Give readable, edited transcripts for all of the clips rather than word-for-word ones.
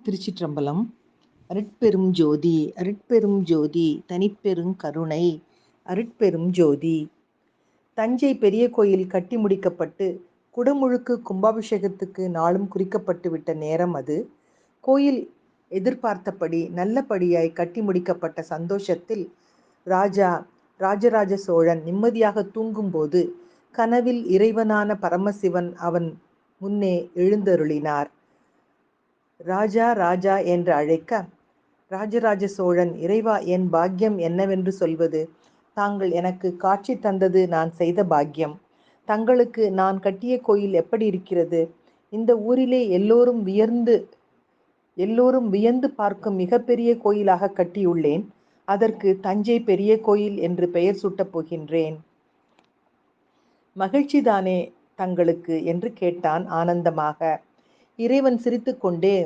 திருச்சிற்றம்பலம். அருட்பெரும் ஜோதி அருட்பெரும் ஜோதி தனிப்பெருங் கருணை அருட்பெரும் ஜோதி. தஞ்சை பெரிய கோயில் கட்டி முடிக்கப்பட்டு குடமுழுக்கு கும்பாபிஷேகத்துக்கு நாளும் குறிக்கப்பட்டு விட்ட நேரம் அது. கோயில் எதிர்பார்த்தபடி நல்லபடியாய் கட்டி முடிக்கப்பட்ட சந்தோஷத்தில் ராஜராஜ சோழன் நிம்மதியாக தூங்கும்போது கனவில் இறைவனான பரமசிவன் அவன் முன்னே எழுந்தருளினார். ராஜா ராஜா என்று அழைக்க, ராஜராஜ சோழன், இறைவா, என் பாக்கியம் என்னவென்று சொல்வது? தாங்கள் எனக்கு காட்சி தந்தது நான் செய்த பாக்கியம். தங்களுக்கு நான் கட்டிய கோயில் எப்படி இருக்கிறது? இந்த ஊரிலே எல்லோரும் வியந்து பார்க்கும் மிகப்பெரிய கோயிலாக கட்டியுள்ளேன். அதற்கு தஞ்சை பெரிய கோயில் என்று பெயர் சூட்டப் போகின்றேன். மகிழ்ச்சிதானே தங்களுக்கு என்று கேட்டான் ஆனந்தமாக. இறைவன் சிரித்துக்கொண்டே,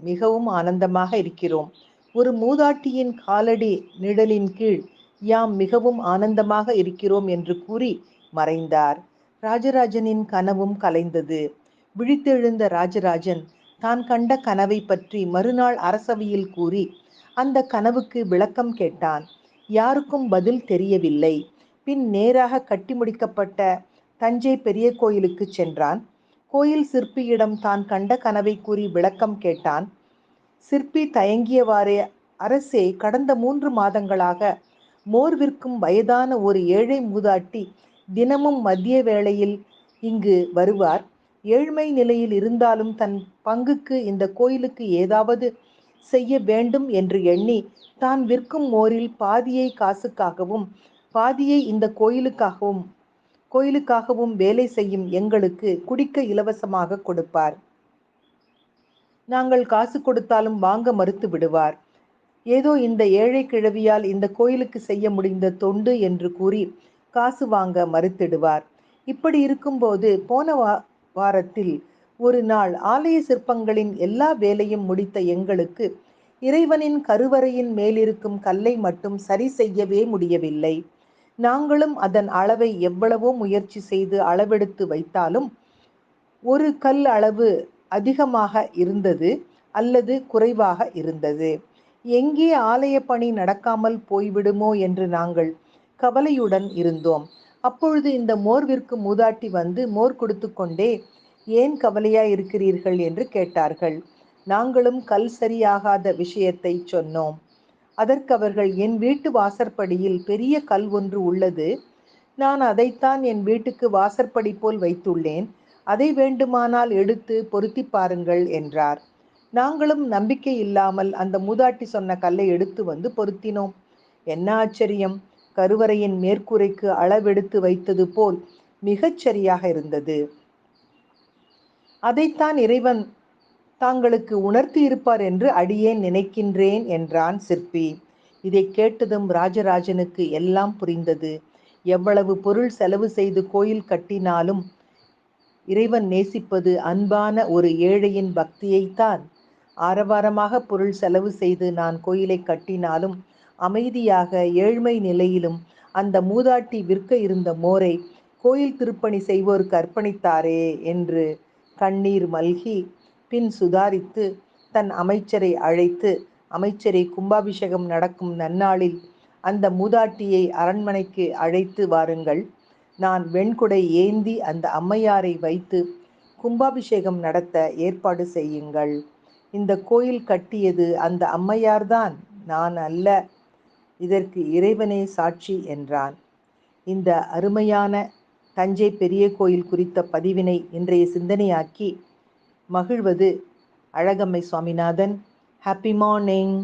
மிகவும் ஆனந்தமாக இருக்கிறோம். ஒரு மூதாட்டியின் காலடி நிழலின் கீழ் யாம் மிகவும் ஆனந்தமாக இருக்கிறோம் என்று கூறி மறைந்தார். ராஜராஜனின் கனவும் கலைந்தது. விழித்தெழுந்த ராஜராஜன் தான் கண்ட கனவை பற்றி மறுநாள் அரசவையில் கூறி அந்த கனவுக்கு விளக்கம் கேட்டான். யாருக்கும் பதில் தெரியவில்லை. பின் நேராக கட்டி முடிக்கப்பட்ட தஞ்சை பெரிய கோயிலுக்கு சென்றான். கோயில் சிற்பியிடம் தான் கண்ட கனவை கூறி விளக்கம் கேட்டான். சிற்பி தயங்கியவாறே, அரசே, கடந்த 3 மாதங்களாக மோர் விற்கும் வயதான ஒரு ஏழை மூதாட்டி தினமும் மதிய வேளையில் இங்கு வருவார். ஏழ்மை நிலையில் இருந்தாலும் தன் பங்குக்கு இந்த கோயிலுக்கு ஏதாவது செய்ய வேண்டும் என்று எண்ணி தான் விற்கும் மோரில் பாதியை காசுக்காகவும் பாதியை இந்த கோயிலுக்காகவும் வேலை செய்யும் எங்களுக்கு குடிக்க இலவசமாக கொடுப்பார். நாங்கள் காசு கொடுத்தாலும் வாங்க மறுத்து விடுவார். ஏதோ இந்த ஏழை கிழவியால் இந்த கோயிலுக்கு செய்ய முடிந்த தொண்டு என்று கூறி காசு வாங்க மறுத்திடுவார். இப்படி இருக்கும்போது போன வாரத்தில் ஒரு நாள் ஆலய சிற்பங்களின் எல்லா வேலையும் முடித்த எங்களுக்கு இறைவனின் கருவறையின் மேலிருக்கும் கல்லை மட்டும் சரி செய்யவே முடியவில்லை. நாங்களும் அதன் அளவை எவ்வளவோ முயற்சி செய்து அளவெடுத்து வைத்தாலும் ஒரு கல் அளவு அதிகமாக இருந்தது அல்லது குறைவாக இருந்தது. எங்கே ஆலய பணி நடக்காமல் போய்விடுமோ என்று நாங்கள் கவலையுடன் இருந்தோம். அப்பொழுது இந்த மோர் விற்கும் மூதாட்டி வந்து மோர் கொடுத்து கொண்டே, ஏன் கவலையாய் இருக்கிறீர்கள் என்று கேட்டார்கள். நாங்களும் கல் சரியாகாத விஷயத்தை சொன்னோம். அதற்கு அவர்கள், என் வீட்டு வாசற்படியில் பெரிய கல் ஒன்று உள்ளது. நான் அதைத்தான் என் வீட்டுக்கு வாசற்படி போல் வைத்துள்ளேன். அதை வேண்டுமானால் எடுத்து பொருத்தி பாருங்கள் என்றார். நாங்களும் நம்பிக்கை இல்லாமல் அந்த மூதாட்டி சொன்ன கல்லை எடுத்து வந்து பொருத்தினோம். என்ன ஆச்சரியம்! கருவறையின் மேற்கூரைக்கு அளவெடுத்து வைத்தது போல் மிகச் சரியாக இருந்தது. அதைத்தான் இறைவன் தாங்களுக்கு உணர்த்தி இருப்பார் என்று அடியேன் நினைக்கின்றேன் என்றான் சிற்பி. இதை கேட்டதும் ராஜராஜனுக்கு எல்லாம் புரிந்தது. எவ்வளவு பொருள் செலவு செய்து கோயில் கட்டினாலும் இறைவன் நேசிப்பது அன்பான ஒரு ஏழையின் பக்தியைத்தான். ஆரவாரமாக பொருள் செலவு செய்து நான் கோயிலை கட்டினாலும் அமைதியாக ஏழ்மை நிலையிலும் அந்த மூதாட்டி விற்க இருந்த மோரை கோயில் திருப்பணி செய்வோருக்கு அர்ப்பணித்தாரே என்று கண்ணீர் மல்கி பின் சுதாரித்து தன் அமைச்சரை அழைத்து, அமைச்சரை, கும்பாபிஷேகம் நடக்கும் நன்னாளில் அந்த மூதாட்டியை அரண்மனைக்கு அழைத்து வாருங்கள். நான் வெண்குடை ஏந்தி அந்த அம்மையாரை வைத்து கும்பாபிஷேகம் நடத்த ஏற்பாடு செய்யுங்கள். இந்த கோயில் கட்டியது அந்த அம்மையார்தான், நான் அல்ல. இதற்கு இறைவனே சாட்சி என்றான். இந்த அருமையான தஞ்சை பெரிய கோயில் குறித்த பதிவினை இன்றைய சிந்தனையாக்கி மகிழ்வது அழகம்மை சுவாமிநாதன். Happy morning.